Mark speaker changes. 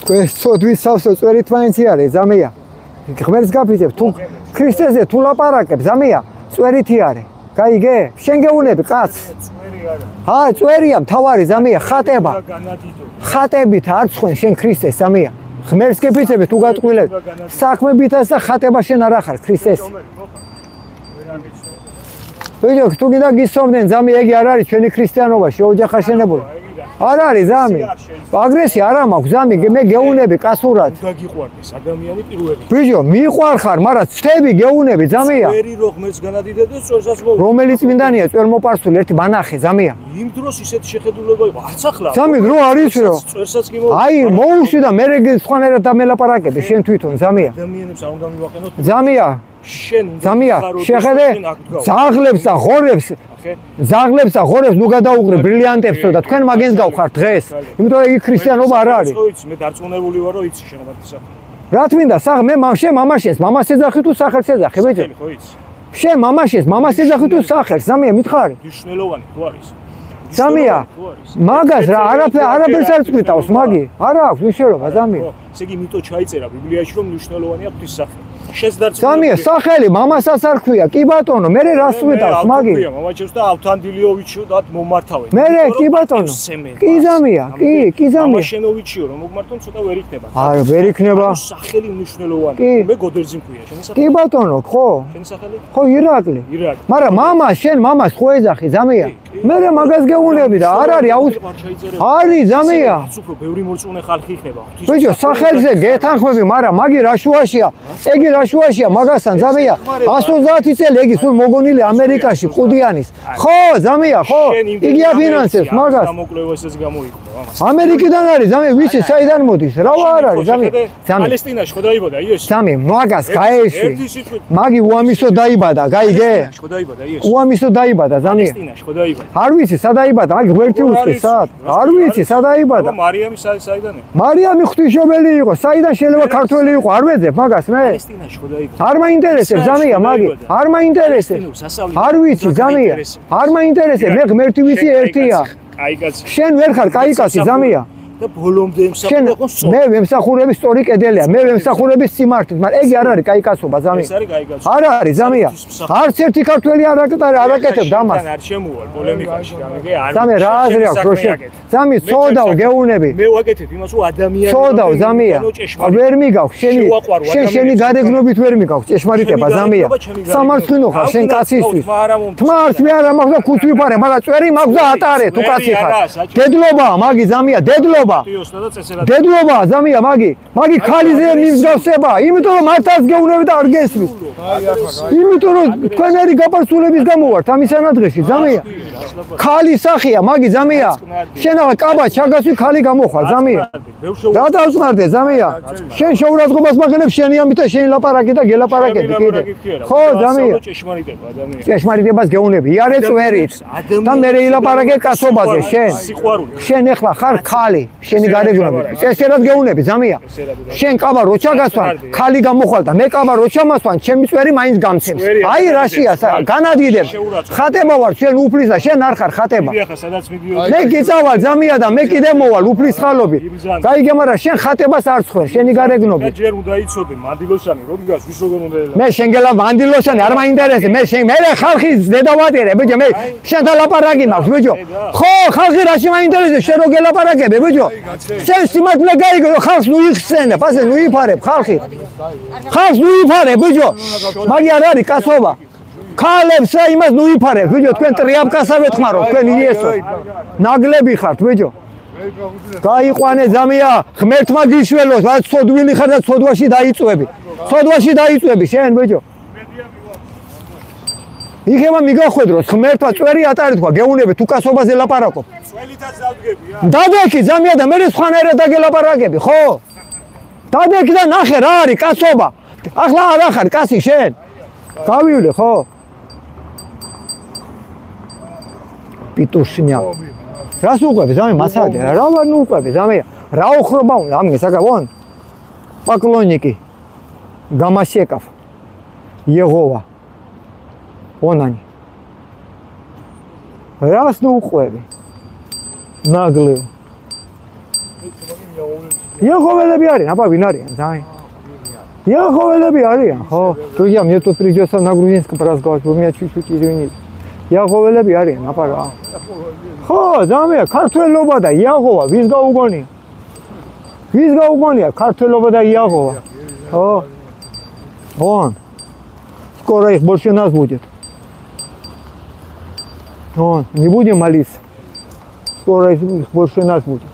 Speaker 1: ეს სოდვის სავსო წვერით მაინც არის ზამია. ღმერთს გაფიცებ თუ ქრისტეზე თუ ლაპარაკებ ზამია წვერითი არის. გაიგე? შენ გეუნები კაც. წვერია მთავარი ზამია ხატება. ხატებით არ ცხენ შენ ქრისტეს ზამია. ღმერთს გაფიცებ თუ გატყვილებ საქმებითაც და ხატება შენ არ ახარ ქრისტეს. ვიდეო თუ გინდა გისწრებდნენ ზამი ეგ არ არის ჩვენი ქრისტიანობაში ოჯახაშენებული. არ არის ზამი. აგრესია არ მაქვს ზამი მე გეუნები კასურად.
Speaker 2: გაგიყვარდეს ადამიანი პირველი.
Speaker 1: ბიჭო მიყვარხარ, მაგრამ ცდები გეუნები ზამია.
Speaker 2: ვერი რო ღმერთს განადიდებ და წვერსაც მოვ.
Speaker 1: რომელიც წმინდანია წვერმოპარსული ერთი მანახე ზამია.
Speaker 2: იმ დროს ისეთი შეხედულება იყო. არც ახლა.
Speaker 1: ზამი დრო არის რო.
Speaker 2: წვერსაც კი მოვ.
Speaker 1: აი მოუშვი და მე სხვანაირად დამელაპარაკები შენ თვითონ ზამია.
Speaker 2: ადამიანებს არ უნდა მივაყენოთ.
Speaker 1: ზამია
Speaker 2: შენ
Speaker 1: ზამია შეხედე ზაღლებს და ღორებს ზაღლებს და ღორებს ნუ გადაუყრე ბრილიანტებსო და თქვენ მაგენს გავხართ დღეს იმიტომ რომ იქ ქრისტიანობა არ არის
Speaker 2: მე დარწმუნებული ვარ რომ იცი შენობათისა
Speaker 1: რა თმინდა საღ მე შენ მამაშენს მამას ეძახი თუ სახელს ეძახი ბიჭო
Speaker 2: ხო იცი
Speaker 1: შენ მამაშენს მამას ეძახი თუ სახელს ზამია მითხარი
Speaker 2: მნიშვნელოვანი თუ არის
Speaker 1: ზამია მაგას რა არაფერს არ წყვიტავს მაგი არა აქვს მნიშვნელობა ზამია
Speaker 2: ესე იგი მიტო ჩაიწერა ბიბლიაში რომ მნიშვნელოვანია ღვთის სახე
Speaker 1: ზამია სახელი მამასაც არ ქვია კი ბატონო მე რას წვიტავს მაგი
Speaker 2: მამაჩევს და ავთანდილიოვიჩო და მომართავენ
Speaker 1: მე კი ბატონო კი ზამია კი ზამია
Speaker 2: მამაშენოვიჩიო რომ მოგმართონ ცოტა ვერ იქნება
Speaker 1: არა ვერ იქნება
Speaker 2: სახელი მნიშვნელოვანია მე გოდერძი მქვია შენი სახელი
Speaker 1: კი ბატონო ხო
Speaker 2: შენი სახელი
Speaker 1: ხო ირაკლი მაგრამ მამა შენ მამას ხო ეძახი ზამია მე მაგას გეუნები და არ არის არის ზამია
Speaker 2: უფრო ბევრი მორწმუნე ხალხი იქნება
Speaker 1: ბიჭო სახელზე გეთანხმები მაგრამ მაგი რა შუაშია ეგი რა შუაშია მაგასთან ზამია 130 წელი ეგი სულ მოგონილი ამერიკაში ყუდიანის ხო ზამია ხო იგი აფინანსებს მაგას
Speaker 2: გამოკვლევას ეს გამოიყო
Speaker 1: ამერიკიდან არის ზამია ვიცი საიდან მოდის რა არ არის ზამია
Speaker 2: პალესტინაში ხო დაიბადა იესო
Speaker 1: ზამი მაგას გაეში მაგი უამისო დაიბადა გაიგე
Speaker 2: ხო დაიბადა იესო
Speaker 1: უამისო დაიბადა ზამია
Speaker 2: პალესტინაში ხო დაიბადა
Speaker 1: არ ვიცი სად დაიბადა მაგი ღმერთი უსწრის სად არ ვიცი სად დაიბადა
Speaker 2: მარიამი საიდანე
Speaker 1: მარიამი ღვთისმშობელი იყო საიდან შეიძლება ქართველი იყო არ ვეძებ მაგას მე არ მაინტერესებს ზამია მაგი არ მაინტერესებს არ ვიცი ზამია არ მაინტერესებს მე ღმერთი ვიცი ერთია შენ ვერ ხარ კაიკასი ზამია
Speaker 2: და ბოლომდე ემსახურებს
Speaker 1: მე ვემსახურები სწორი კედელია მე ვემსახურები სიმართლით მაგრამ ეგ არ არის კაიკასობა ზამია
Speaker 2: ეს არის კაიკასობა
Speaker 1: არ არის ზამია არც ერთი ქართველი არაკეთებ დამას
Speaker 2: არ შემოვალ პოლემიკაში გამიგე არ
Speaker 1: ზამია რა აზრი აქვს რო შენ ზამი ცოდავ გეუნები
Speaker 2: მე ვაკეთებ იმას რომ ადამიანი
Speaker 1: ცოდავ ზამია ვერ მიგავ შენი გადეგნობით ვერ მიგავ ჭეშმარიტება ზამია სამართლინო ხარ შენ კაცისთვის თმარს მე არა მაქვს და ქუჩ ვიფარე მაგრამ წვერი მაქვს და ატარე თუ კაცი ხარ დედლობა მაგი ზამია დედლობა ზამია მაგი ქალიზე მისგავსება იმიტომ რომ მართავს გეუნები და არ გესმის იმიტომ რომ თქვენერი გაპარსულების გამო ვართ ამის ანადღეში ზამია ქალი სახია მაგი ზამია შენავა კაბა ჩაგასვი ქალი გამოხვალ ზამია რა დავწმარდე ზამია შენ შეურაცხყოფას მაგნებ შენი ამით და შენი ლაპარაკი და გელაპარაკები კიდე ხო ზამია ჭეშმარიტებას გეუნები იარე წვერით და მე ილაპარაკე კაცობაზე შენ ეხლა ხარ ქალი შენი გარეგნები წესერად გეუნები ზამია შენ კაბა რო ჩაგასვან ქალი გამოხვალ და მე კაბა რო ჩამასვან ჩემი წვერი მაინც გამცემს აი რაშია განადიდებ ხატება ვარ შენ უფლის და შენ არ ხარ ხატება მე გიწავალ ზამია და მე კიდე მოვალ უფლის ხალობი გაიგე მაგრამ შენ ხატებას არ ცხვენ შენი გარეგნები
Speaker 2: ჯერ უნდა იცოდე მანდილოსანი რომ გას ვის როგორ უნდა
Speaker 1: მე შენგელა მანდილოსანი არ მაინტერესებს მე ხალხის დედავადერე ბიჭო მე შენთან ლაპარაკი მაქვს ბიჭო ხო ხალხი რაში მაინტერესებს შენ რო გელაპარაკები ბიჭო შენ სიმართლე გაიგო რომ ხალხს ნუ იხსენებ ასე ნუ იფარებ ხალხი ხალხს ნუ იფარებ ბიჭო მაგი არ არის კაცობა ქალებს იმას ნუ იფარებ ბიჭო თქვენ ტრიაპკასა ვეთქმარო თქვენ იესო ნაგლები ხართ ბიჭო გაიყვანე ზამია ღმერთმა გიშველოს რაც ცოდვილი ხარ და ცოდვაში დაიწვევი შენ ბიჭო იქება მიგახვედროს ღმერთმა წვერი ატარი თქვა გეუნები თუ კაცობაზე ლაპარაკობ
Speaker 2: წველითაც დავდგებია
Speaker 1: დადექი ზამია და მე სხვანაირად დაგელაპარაკები ხო დადექი და ნახე რა არის კაცობა ახლა არ ახარ კაცი შენ გავივლე ხო პიტუშნია რას უყვები ზამი მასადე რა ვარ ნუ უყვები ზამია რა უხრობა ამი საკავონ პაკლონიკი გამაშეკავ იეღოვა ონანი რას ნუ უყვები ნაგლევ იახოველები არიან, აბა ვინ არიან ძალიან? იახოველები არიან, ხო? Друзья, мне тут придется на грузинском разговаривать, вы меня чуть-чуть извините. იახოველები არიან, აბა რა. ხო, ძალიან ქართველობა და იახოვა, ვის გაუგონია? ვის გაუგონია ქართველობა და იახოვა? ხო? Вон. Скоро их больше нас будет. Вон, не будем молиться. Скоро их больше нас будет.